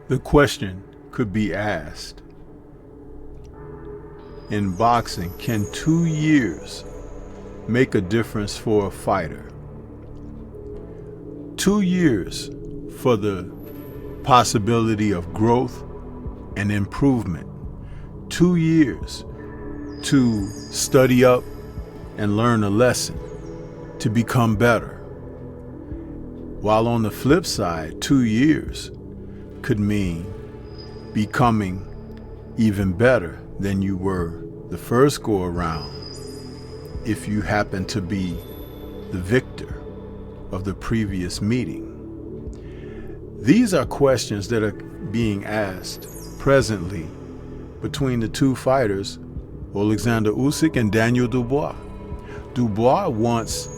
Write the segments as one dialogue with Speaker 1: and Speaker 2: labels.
Speaker 1: The question could be asked, in boxing, can 2 years make a difference for a fighter? 2 years for the possibility of growth and improvement. 2 years to study up and learn a lesson, to become better. While on the flip side, 2 years could mean becoming even better than you were the first go around if you happen to be the victor of the previous meeting. These are questions that are being asked presently between the two fighters, Alexander Usyk and Daniel Dubois. Dubois wants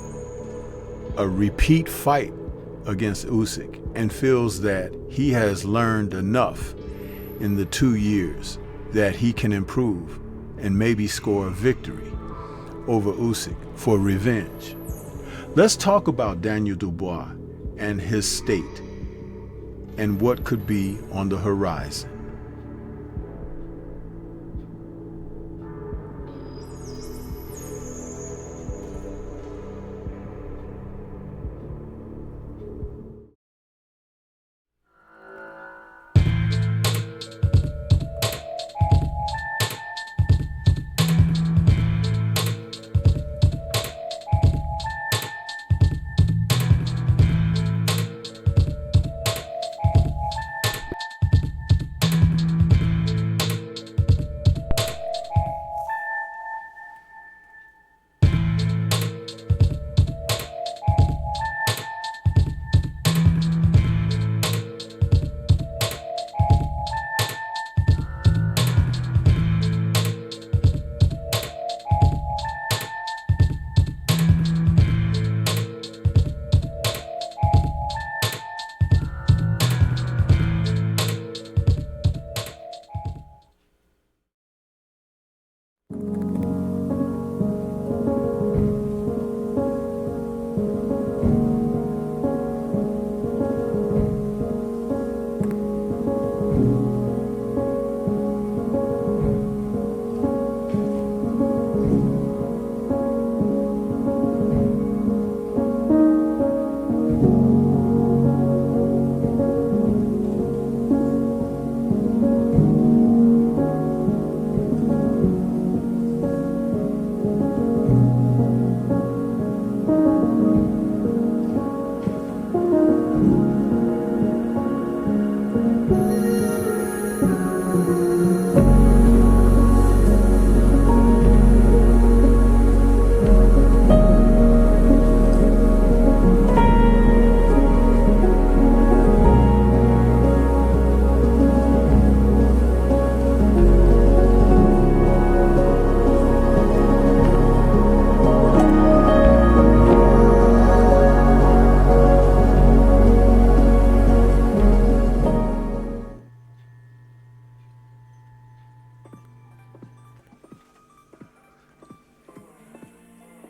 Speaker 1: a repeat fight against Usyk and feels that he has learned enough in the 2 years that he can improve and maybe score a victory over Usyk for revenge. Let's talk about Daniel Dubois and his state and what could be on the horizon.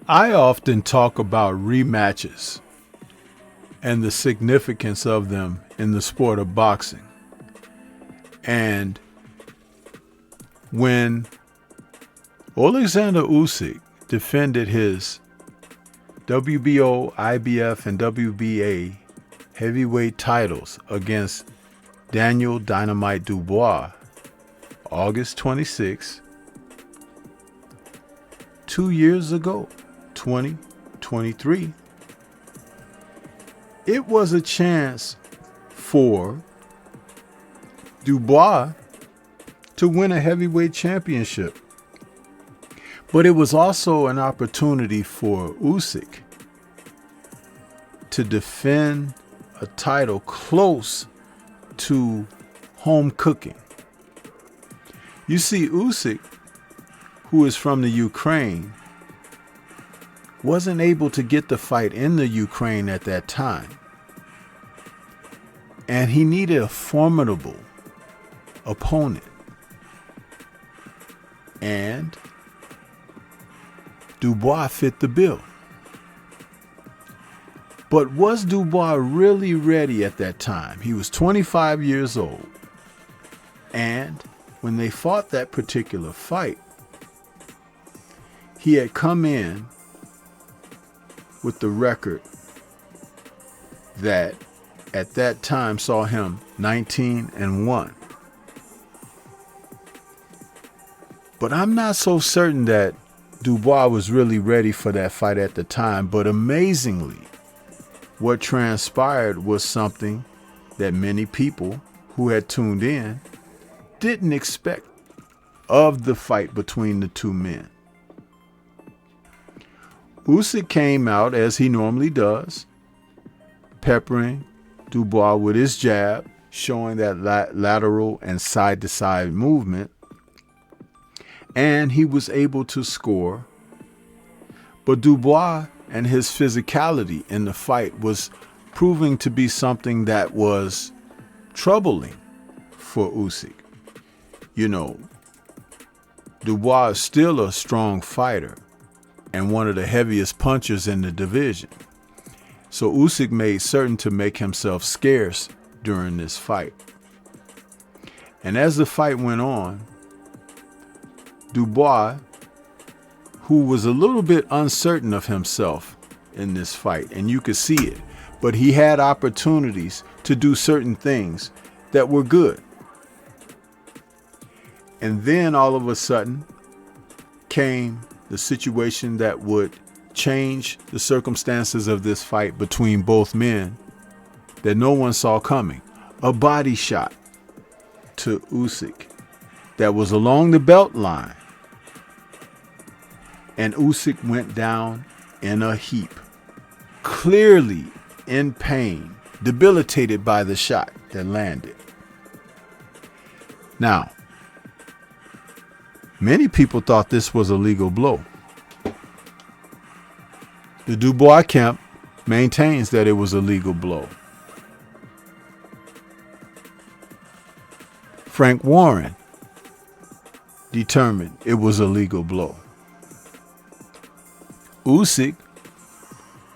Speaker 1: I often talk about rematches and the significance of them in the sport of boxing. And when Alexander Usyk defended his WBO, IBF, and WBA heavyweight titles against Daniel Dynamite Dubois, August 26, 2 years ago, 2023, it was a chance for Dubois to win a heavyweight championship. But it was also an opportunity for Usyk to defend a title close to home cooking. You see, Usyk, who is from the Ukraine, wasn't able to get the fight in the Ukraine at that time. And he needed a formidable opponent. And Dubois fit the bill. But was Dubois really ready at that time? He was 25 years old. And when they fought that particular fight, he had come in with the record that at that time saw him 19-1. But I'm not so certain that Dubois was really ready for that fight at the time. But amazingly, what transpired was something that many people who had tuned in didn't expect of the fight between the two men. Usyk came out as he normally does, peppering Dubois with his jab, showing that lateral and side-to-side movement. And he was able to score. But Dubois and his physicality in the fight was proving to be something that was troubling for Usyk. You know, Dubois is still a strong fighter and one of the heaviest punchers in the division. So Usyk made certain to make himself scarce during this fight. And as the fight went on, Dubois, who was a little bit uncertain of himself in this fight, and you could see it, but he had opportunities to do certain things that were good. And then all of a sudden came the situation that would change the circumstances of this fight between both men that no one saw coming. A body shot to Usyk that was along the belt line. And Usyk went down in a heap, clearly in pain, debilitated by the shot that landed. Now, many people thought this was a legal blow. The Dubois camp maintains that it was a legal blow. Frank Warren determined it was a legal blow. Usyk,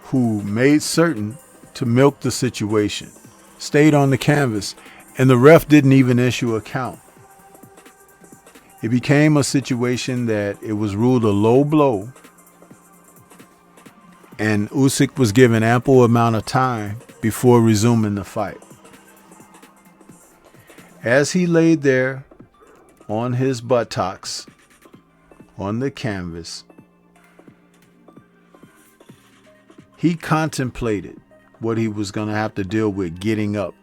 Speaker 1: who made certain to milk the situation, stayed on the canvas, and the ref didn't even issue a count. It became a situation that it was ruled a low blow, and Usyk was given ample amount of time before resuming the fight. As he laid there on his buttocks on the canvas, he contemplated what he was going to have to deal with getting up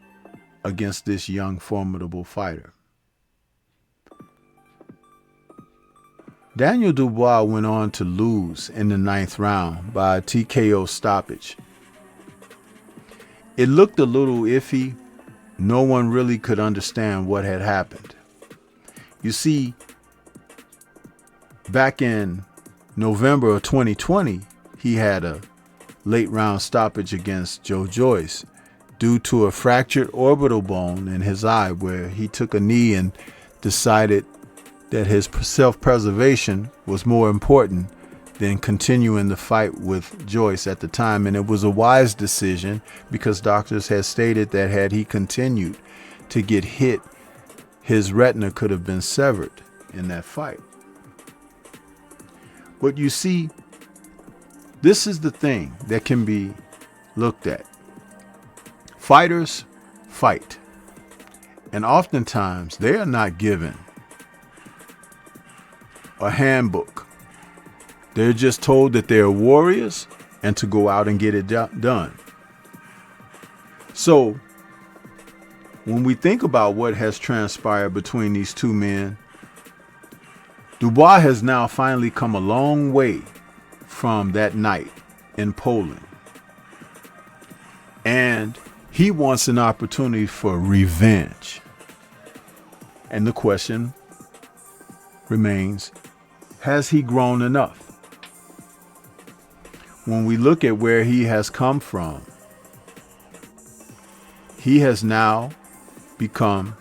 Speaker 1: against this young, formidable fighter. Daniel Dubois went on to lose in the 9th round by a TKO stoppage. It looked a little iffy. No one really could understand what had happened. You see, back in November of 2020, he had a late round stoppage against Joe Joyce due to a fractured orbital bone in his eye, where he took a knee and decided that his self-preservation was more important than continuing the fight with Joyce at the time. And it was a wise decision, because doctors had stated that had he continued to get hit, his retina could have been severed in that fight. But you see, this is the thing that can be looked at. Fighters fight, and oftentimes they are not given a handbook. They're just told that they're warriors and to go out and get it done. So when we think about what has transpired between these two men, Dubois has now finally come a long way from that night in Poland. And he wants an opportunity for revenge. And the question remains, has he grown enough? When we look at where he has come from, he has now become,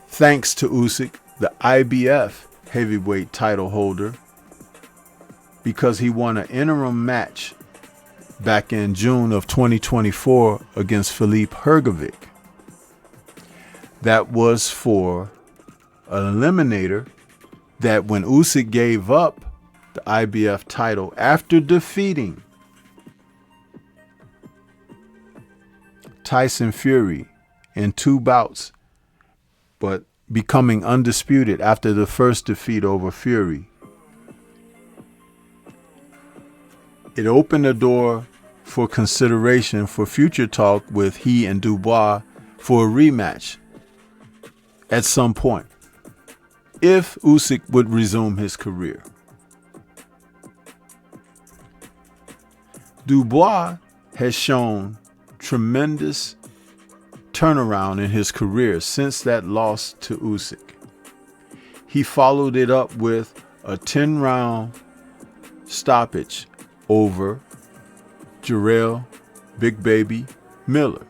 Speaker 1: thanks to Usyk, the IBF heavyweight title holder, because he won an interim match back in June of 2024 against Filip Hrgovic. that was for an eliminator that when Usyk gave up the IBF title after defeating Tyson Fury in 2 bouts, but becoming undisputed after the first defeat over Fury, it opened the door for consideration for future talk with he and Dubois for a rematch at some point, if Usyk would resume his career. Dubois has shown tremendous turnaround in his career since that loss to Usyk. He followed it up with a 10-round stoppage over Jarrell Big Baby Miller.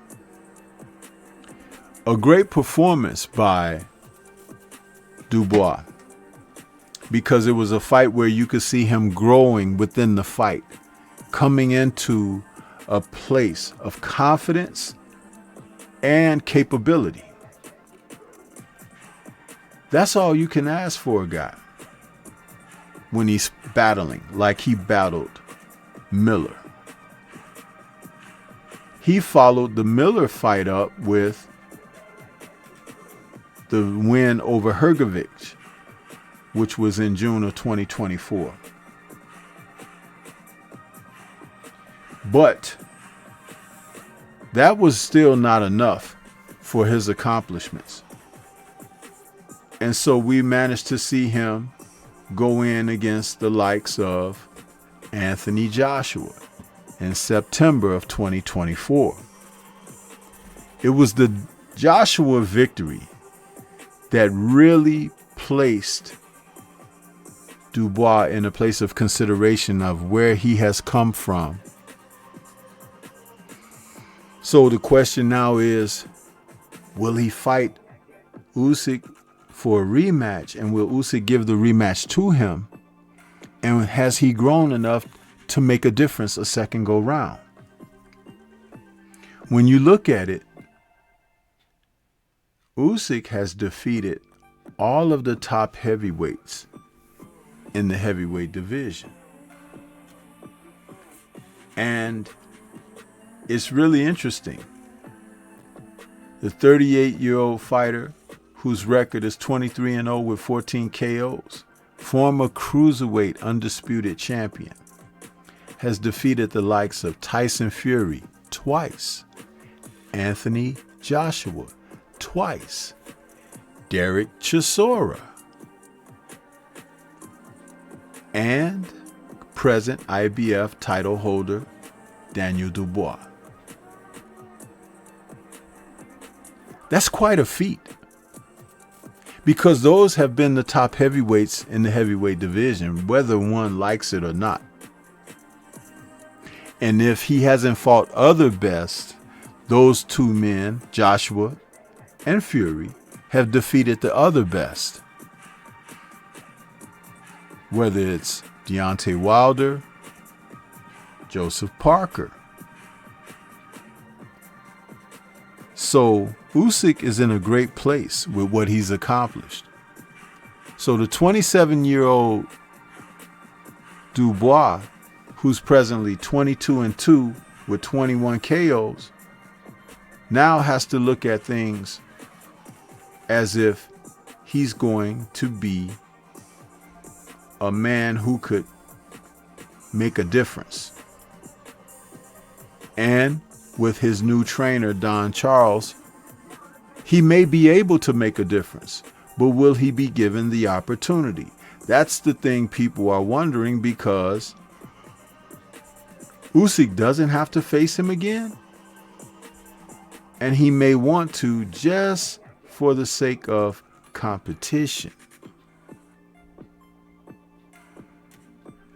Speaker 1: A great performance by Dubois, because it was a fight where you could see him growing within the fight, coming into a place of confidence and capability. That's all you can ask for a guy when he's battling like he battled Miller. He followed the Miller fight up with the win over Hrgovic, which was in June of 2024. But that was still not enough for his accomplishments. And so we managed to see him go in against the likes of Anthony Joshua in September of 2024. It was the Joshua victory that really placed Dubois in a place of consideration of where he has come from. So the question now is, will he fight Usyk for a rematch, and will Usyk give the rematch to him? And has he grown enough to make a difference a second go round? When you look at it, Usyk has defeated all of the top heavyweights in the heavyweight division. And it's really interesting. The 38-year-old fighter, whose record is 23-0 with 14 KOs, former cruiserweight undisputed champion, has defeated the likes of Tyson Fury twice, Anthony Joshua twice, Derek Chisora, and present IBF title holder Daniel Dubois. That's quite a feat, because those have been the top heavyweights in the heavyweight division, whether one likes it or not. And if he hasn't fought other bests, those two men, Joshua and Fury, have defeated the other best. Whether it's Deontay Wilder, Joseph Parker. So Usyk is in a great place with what he's accomplished. So the 27-year-old Dubois, who's presently 22-2 with 21 KOs, now has to look at things as if he's going to be a man who could make a difference. And with his new trainer, Don Charles, he may be able to make a difference, but will he be given the opportunity? That's the thing people are wondering, because Usyk doesn't have to face him again, and he may want to just for the sake of competition.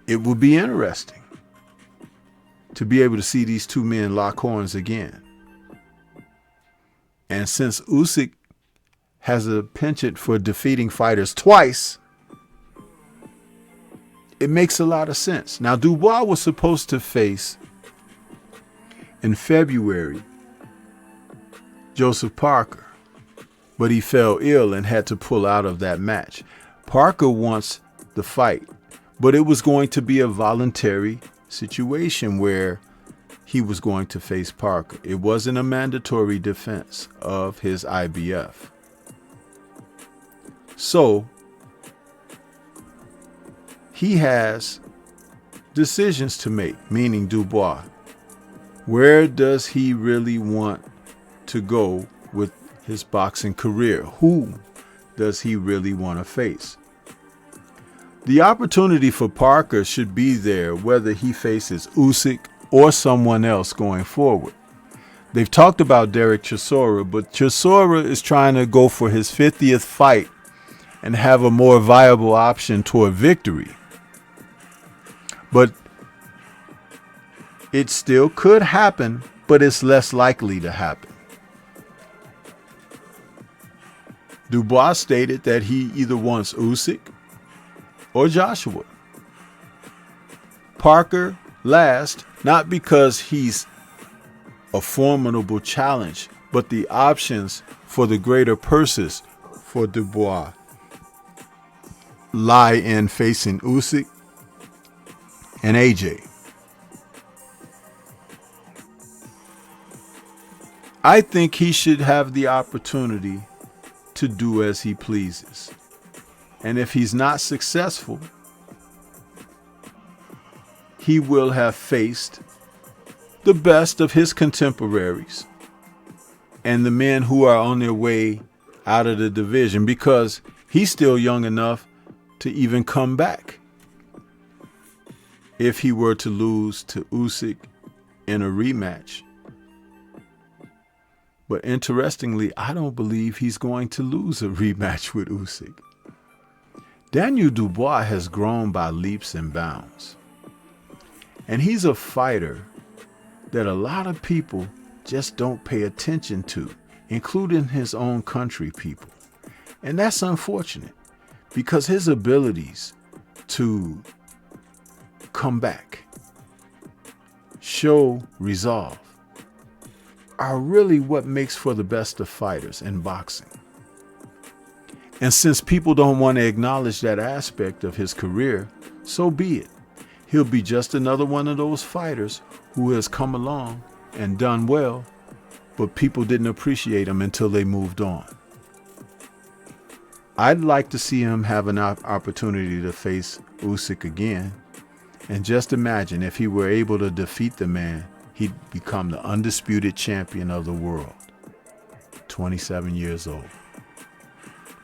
Speaker 1: It would be interesting to be able to see these two men lock horns again. And since Usyk has a penchant for defeating fighters twice, it makes a lot of sense. Now, Dubois was supposed to face, in February, Joseph Parker. but he fell ill and had to pull out of that match. Parker wants the fight, but it was going to be a voluntary situation where he was going to face Parker. It wasn't a mandatory defense of his IBF. So he has decisions to make, meaning Dubois. Where does he really want to go with his boxing career? Who does he really want to face? The opportunity for Parker should be there whether he faces Usyk or someone else going forward. They've talked about Derek Chisora, but Chisora is trying to go for his 50th fight and have a more viable option toward victory. But it still could happen, but it's less likely to happen. Dubois stated that he either wants Usyk or Joshua. Parker last, not because he's a formidable challenge, but the options for the greater purses for Dubois lie in facing Usyk and AJ. I think he should have the opportunity to do as he pleases. And if he's not successful, he will have faced the best of his contemporaries and the men who are on their way out of the division, because he's still young enough to even come back if he were to lose to Usyk in a rematch. But interestingly, I don't believe he's going to lose a rematch with Usyk. Daniel Dubois has grown by leaps and bounds. And he's a fighter that a lot of people just don't pay attention to, including his own country people. And that's unfortunate, because his abilities to come back, show resolve, are really what makes for the best of fighters in boxing. And since people don't want to acknowledge that aspect of his career, so be it. He'll be just another one of those fighters who has come along and done well, but people didn't appreciate him until they moved on. I'd like to see him have an opportunity to face Usyk again. And just imagine if he were able to defeat the man, he'd become the undisputed champion of the world, 27 years old,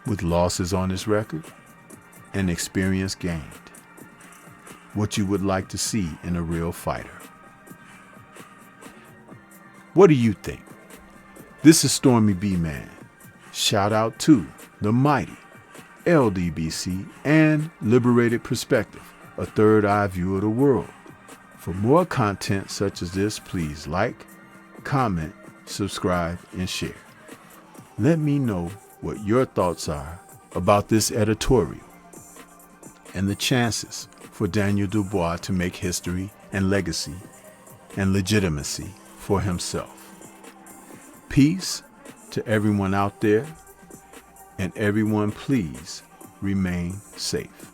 Speaker 1: with losses on his record and experience gained. What you would like to see in a real fighter. What do you think? This is Stormy B Man. Shout out to the mighty LDBC and Liberated Perspective, a third eye view of the world. For more content such as this, please like, comment, subscribe, and share. Let me know what your thoughts are about this editorial and the chances for Daniel Dubois to make history and legacy and legitimacy for himself. Peace to everyone out there, and everyone please remain safe.